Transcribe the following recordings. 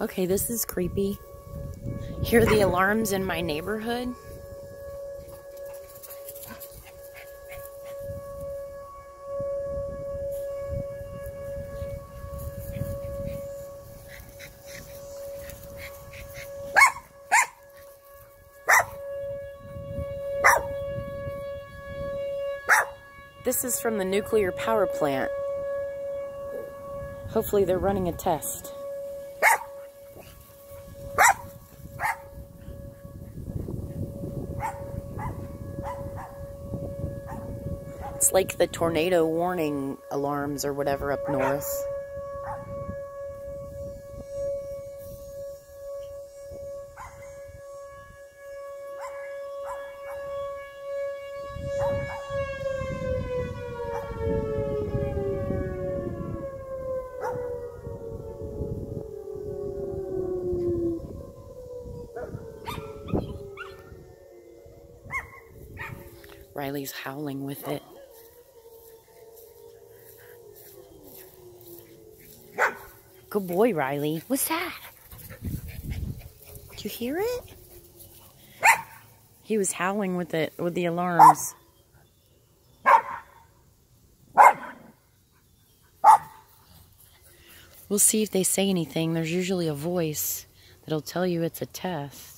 Okay, this is creepy. Hear the alarms in my neighborhood? This is from the nuclear power plant. Hopefully they're running a test. It's like the tornado warning alarms or whatever up north. Riley's howling with it. Good boy, Riley. What's that? Did you hear it? He was howling with it, with the alarms. We'll see if they say anything. There's usually a voice that'll tell you it's a test.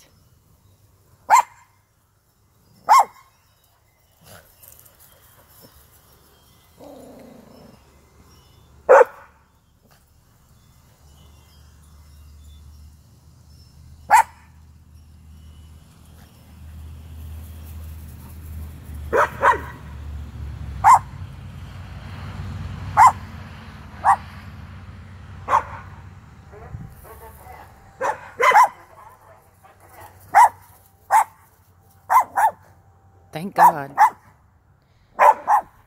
Thank God.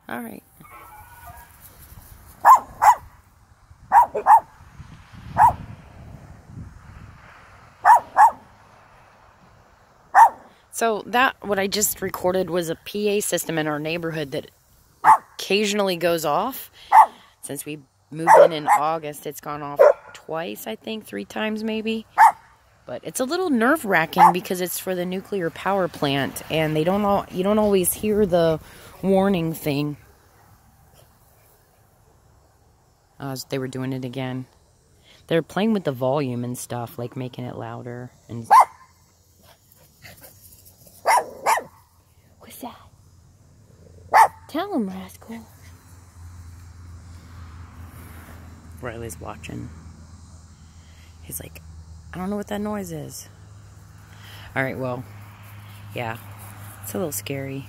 All right. So what I just recorded was a PA system in our neighborhood that occasionally goes off. Since we moved in August, it's gone off twice, I think, 3 times maybe. But it's a little nerve-wracking because it's for the nuclear power plant, and you don't always hear the warning thing. They were doing it again. They're playing with the volume and stuff, like making it louder. And what's that? Tell him, rascal. Riley's watching. He's like, I don't know what that noise is. Alright, well, yeah. It's a little scary.